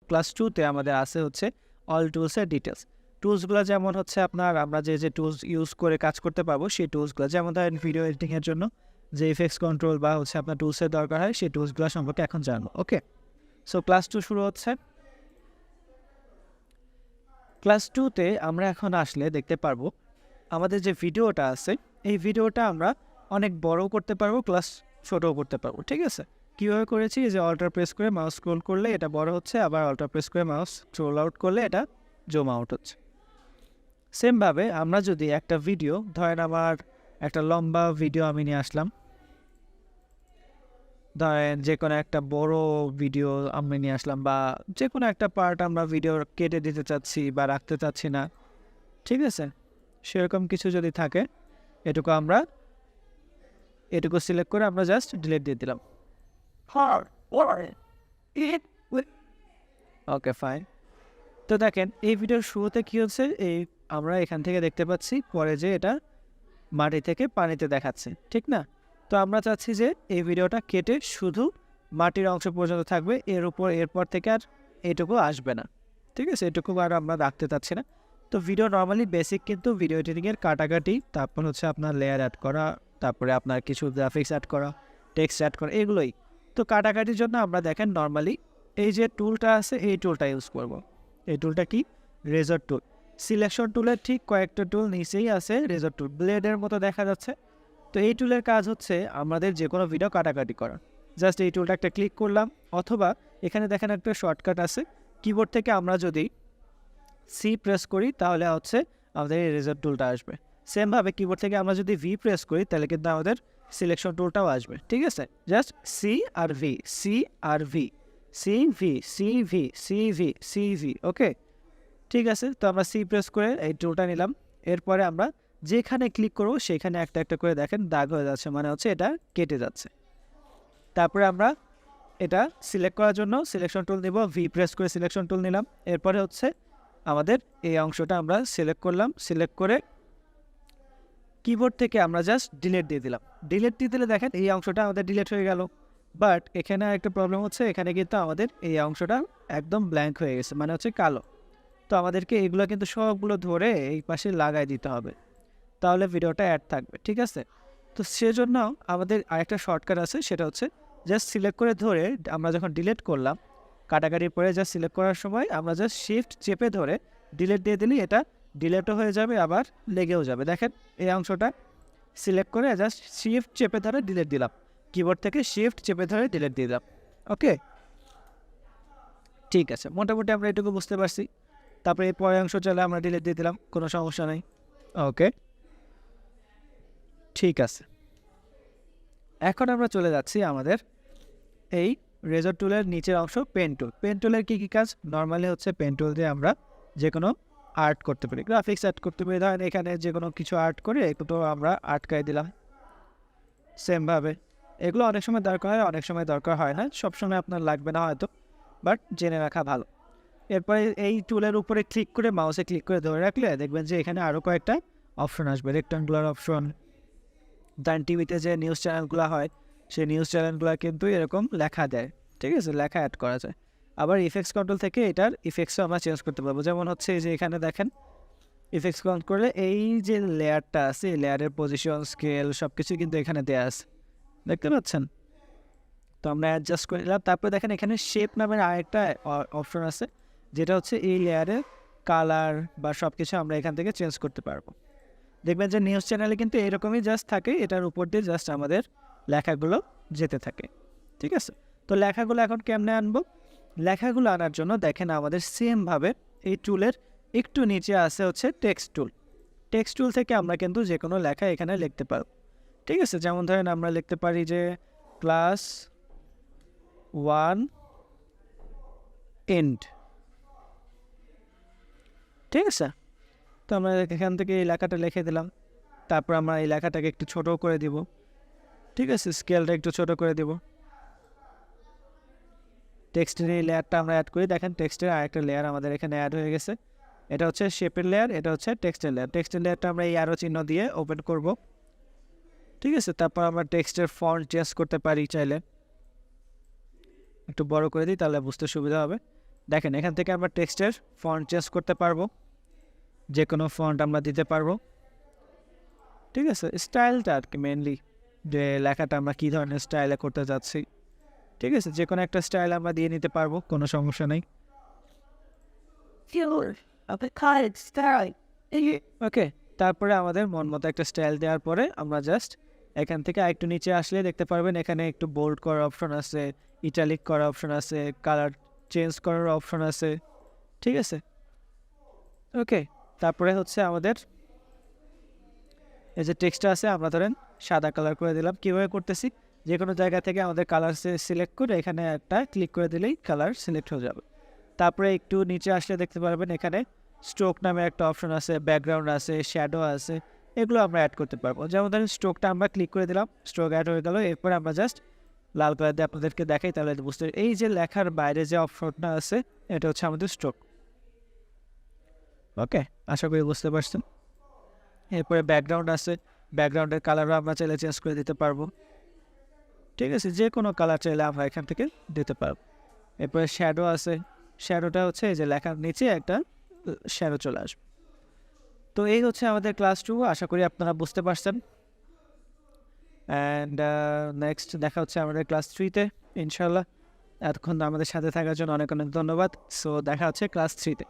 Class 2-তে আমাদের আছে হচ্ছে অল টুলসের ডিটেলস। টুলসগুলো যেমন হচ্ছে আপনার আমরা যে টুলস ইউজ করে কাজ করতে পারবো সেই টুলসগুলো, যেমন ধরেন ভিডিও এডিটিংয়ের জন্য যে ইফেক্টস কন্ট্রোল বা হচ্ছে আপনার টুলসের দরকার হয় সেই টুলসগুলো সম্পর্কে এখন জানবো। ওকে, সো ক্লাস 2 শুরু হচ্ছে। ক্লাস 2-তে আমরা এখন আসলে দেখতে পারবো আমাদের যে ভিডিওটা আছে এই ভিডিওটা আমরা অনেক বড়ও করতে পারবো, প্লাস ছোটও করতে পারবো। ঠিক আছে, কীভাবে করেছি যে অল্টার প্রেস করে মাউস স্ক্রোল করলে এটা বড় হচ্ছে, আবার অল্টার প্রেস করে মাউস স্ক্রোল আউট করলে এটা জুম আউট হচ্ছে। সেমভাবে আমরা যদি একটা ভিডিও, ধরেন আমার একটা লম্বা ভিডিও আমি নিয়ে আসলাম, ধরেন যে কোনো একটা বড় ভিডিও আমি নিয়ে আসলাম, বা যে কোনো একটা পার্ট আমরা ভিডিও কেটে দিতে চাচ্ছি বা রাখতে চাচ্ছি না, ঠিক আছে, সেরকম কিছু যদি থাকে এটুকু সিলেক্ট করে আমরা জাস্ট ডিলিট দিয়ে দিলাম। Okay fine. তো দেখেন এই ভিডিওর শুরুতে কী হচ্ছে, এই আমরা এখান থেকে দেখতে পাচ্ছি পরে যে এটা মাটি থেকে পানিতে দেখাচ্ছে, ঠিক না? তো আমরা চাচ্ছি যে এই ভিডিওটা কেটে শুধু মাটির অংশ পর্যন্ত থাকবে, এরপর থেকে আর এইটুকু আসবে না। ঠিক আছে, এটুকু আর আমরা রাখতে চাচ্ছি না। তো ভিডিও নর্মালি বেসিক কিন্তু ভিডিও এডিটিংয়ের কাটাকাটি, তারপর হচ্ছে আপনার লেয়ার অ্যাড করা, তারপরে আপনার কিছু গ্রাফিক্স অ্যাড করা, টেক্সট অ্যাড করা, এগুলোই। তো কাটাকাটির জন্য আমরা দেখেন নর্মালি এই যে টুলটা আছে এই টুলটা ইউজ করব। এই টুলটা কি? রেজর টুল। সিলেকশন টুলের ঠিক কয়েকটা টুল নিচেই আছে রেজর টুল, ব্লেডের মতো দেখা যাচ্ছে। তো এই টুলের কাজ হচ্ছে আমাদের যে কোনো ভিডিও কাটাকাটি করা। জাস্ট এই টুলটা একটা ক্লিক করলাম, অথবা এখানে দেখেন একটা শর্টকাট আছে, কিবোর্ড থেকে আমরা যদি সি প্রেস করি তাহলে হচ্ছে আমাদের এই রেজর টুলটা আসবে। সেমভাবে কিবোর্ড থেকে আমরা যদি ভি প্রেস করি তাহলে কিন্তু আমাদের সিলেকশন টুলটাও আসবে। ঠিক আছে, জাস্ট সি আর ভি, সি আর V, C V, C V, C V, C V. Okay, ঠিক আছে। তো আমরা সি প্রেস করে এই টুলটা নিলাম, এরপরে আমরা যেখানে ক্লিক করবো সেখানে একটা একটা করে দেখেন দাগ হয়ে যাচ্ছে, মানে হচ্ছে এটা কেটে যাচ্ছে। তারপরে আমরা এটা সিলেক্ট করার জন্য সিলেকশন টুল নিব, ভি প্রেস করে সিলেকশন টুল নিলাম, এরপরে হচ্ছে আমাদের এই অংশটা আমরা সিলেক্ট করলাম, সিলেক্ট করে কিবোর্ড থেকে আমরা জাস্ট ডিলিট দিয়ে দিলাম। ডিলিট দিয়ে দিলে দেখেন এই অংশটা আমাদের ডিলিট হয়ে গেল। বাট এখানে একটা প্রবলেম হচ্ছে, এখানে কিন্তু আমাদের এই অংশটা একদম ব্ল্যাঙ্ক হয়ে গেছে, মানে হচ্ছে কালো। তো আমাদেরকে এগুলো কিন্তু সবগুলো ধরে এই পাশে লাগাই দিতে হবে, তাহলে ভিডিওটা অ্যাড থাকবে। ঠিক আছে, তো সেজন্য আমাদের আরেকটা শর্টকাট আছে, সেটা হচ্ছে জাস্ট সিলেক্ট করে ধরে আমরা যখন ডিলিট করলাম, কাটাকাটির পরে জাস্ট সিলেক্ট করার সময় আমরা জাস্ট শিফট চেপে ধরে ডিলিট দিয়ে দিলে এটা ডিলিটও হয়ে যাবে, আবার লেগেও যাবে। দেখেন এই অংশটা সিলেক্ট করে জাস্ট শিফট চেপে ধরে ডিলিট দিলাম, কিবোর্ড থেকে শিফট চেপে ধরে ডিলিট দিয়ে দিলাম। ওকে, ঠিক আছে, মোটামুটি আমরা এটুকু বুঝতে পারছি। তারপরে এই পরের অংশ চলে আমরা ডিলিট দিয়ে দিলাম, কোনো সমস্যা নেই। ওকে, ঠিক আছে। এখন আমরা চলে যাচ্ছি আমাদের এই রেজর টুলের নিচের অংশ পেন টুল। পেন টুলের কী কী কাজ? নর্মালি হচ্ছে পেন টুল দিয়ে আমরা যে কোনো আর্ট করতে পারি, গ্রাফিক্স অ্যাড করতে পারি। ধরেন এখানে যে কোনো কিছু আর্ট করে একটু আমরা আটকাই দিলাম। সেমভাবে এগুলো অনেক সময় দরকার হয়, অনেক সময় দরকার হয় না, সবসময় আপনার লাগবে না হয়তো, বাট জেনে রাখা ভালো। এরপরে এই টুলের উপরে ক্লিক করে মাউসে ক্লিক করে ধরে রাখলে দেখবেন যে এখানে আরও কয়েকটা অপশন আসবে, রেক্টাঙ্গুলার অপশন। দেন টিভিতে যে নিউজ চ্যানেলগুলো হয় সেই নিউজ চ্যানেলগুলো কিন্তু এরকম লেখা দেয়, ঠিক আছে, লেখা অ্যাড করা যায়। আবার ইফেক্টস কন্ট্রোল থেকে এটার ইফেক্টসও আমরা চেঞ্জ করতে পারবো। যেমন হচ্ছে এই যে এখানে দেখেন ইফেক্টস কন্ট্রোল করলে এই যে লেয়ারটা আছে এই লেয়ারের পজিশন, স্কেল সব কিছু কিন্তু এখানে দেওয়া আছে, দেখতে পাচ্ছেন। তো আমরা অ্যাডজাস্ট করে নিলাম। তারপরে দেখেন এখানে শেপ নামের আরেকটা অপশন আছে, যেটা হচ্ছে এই লেয়ারের কালার বা সব কিছু আমরা এখান থেকে চেঞ্জ করতে পারবো। দেখবেন যে নিউজ চ্যানেলে কিন্তু এরকমই জাস্ট থাকে, এটার উপর দিয়ে জাস্ট আমাদের লেখাগুলো যেতে থাকে। ঠিক আছে, তো লেখাগুলো এখন কেমনে আনবো? লেখাগুলো আনার জন্য দেখেন আমাদের সেমভাবে এই টুলের একটু নিচে আছে হচ্ছে টেক্সট টুল। টেক্সট টুল থেকে আমরা কিন্তু যে কোনো লেখা এখানে লিখতে পারবো। ঠিক আছে, যেমন ধরেন আমরা লিখতে পারি যে ক্লাস 1 এন্ড। ঠিক আছে, তো আমরা এখান থেকে এই লেখাটা লিখে দিলাম। তারপর আমরা এই লেখাটাকে একটু ছোটো করে দিব। ঠিক আছে, স্কেলটা একটু ছোটো করে দিব। টেক্সটের এই লেয়ারটা আমরা অ্যাড করি, দেখেন টেক্সটের আরেকটা লেয়ার আমাদের এখানে অ্যাড হয়ে গেছে। এটা হচ্ছে শেপের লেয়ার, এটা হচ্ছে টেক্সটের লেয়ার। টেক্সটের লেয়ারটা আমরা এই অ্যারো চিহ্ন দিয়ে ওপেন করব। ঠিক আছে, তারপর আমরা টেক্সটের ফন্ট চেঞ্জ করতে পারি, চাইলে একটু বড় করে দিই তাহলে বুঝতে সুবিধা হবে। দেখেন এখান থেকে আমরা টেক্সটের ফন্ট চেঞ্জ করতে পারবো, যে কোনো ফন্ট আমরা দিতে পারবো। ঠিক আছে, স্টাইলটা আর কি মেনলি, যে লেখাটা আমরা কী ধরনের স্টাইলে করতে যাচ্ছি। ঠিক আছে, যে কোনো একটা স্টাইল আমরা দিয়ে নিতে পারবো, কোনো সমস্যা নেই। ওকে, তারপরে আমাদের মন মতো একটা স্টাইল দেওয়ার পরে আমরা জাস্ট এখান থেকে আরেকটু নিচে আসলে দেখতে পারবেন এখানে একটু বোল্ড করার অপশন আছে, ইটালিক করার অপশন আছে, কালার চেঞ্জ করার অপশন আছে। ঠিক আছে, ওকে, তারপরে হচ্ছে আমাদের এই যে টেক্সটটা আছে আমরা ধরেন সাদা কালার করে দিলাম। কীভাবে করতেছি, যে কোনো জায়গা থেকে আমাদের কালার সিলেক্ট করে এখানে একটা ক্লিক করে দিলেই কালার সিলেক্ট হয়ে যাবে। তারপরে একটু নিচে আসলে দেখতে পারবেন এখানে স্ট্রোক নামে একটা অপশন আছে, ব্যাকগ্রাউন্ড আছে, শ্যাডো আছে, এগুলো আমরা অ্যাড করতে পারবো। যেমন ধরেন স্ট্রোকটা আমরা ক্লিক করে দিলাম, স্ট্রোক অ্যাড হয়ে গেল। এরপরে আমরা জাস্ট লাল কালার দিয়ে আপনাদেরকে দেখাই, তাহলে বুঝতে এই যে লেখার বাইরে যে অপশনটা আছে এটা হচ্ছে আমাদের স্ট্রোক। ওকে, আশা করি বুঝতে পারছেন। এরপরে ব্যাকগ্রাউন্ড আছে, ব্যাকগ্রাউন্ডের কালারও আমরা চাইলে চেঞ্জ করে দিতে পারবো। ঠিক আছে, যে কোনো কালার চাইলে আমরা এখান থেকে দিতে পারবো। এরপরে শ্যাডো আছে, শ্যাডোটা হচ্ছে এই যে লেখার নিচে একটা শ্যাডো চলে আসবে। তো এই হচ্ছে আমাদের ক্লাস 2, আশা করি আপনারা বুঝতে পারছেন। অ্যান্ড নেক্সট দেখা হচ্ছে আমাদের ক্লাস 3-তে ইনশাল্লাহ। এতক্ষণ আমাদের সাথে থাকার জন্য অনেক অনেক ধন্যবাদ। সো দেখা হচ্ছে ক্লাস 3-তে।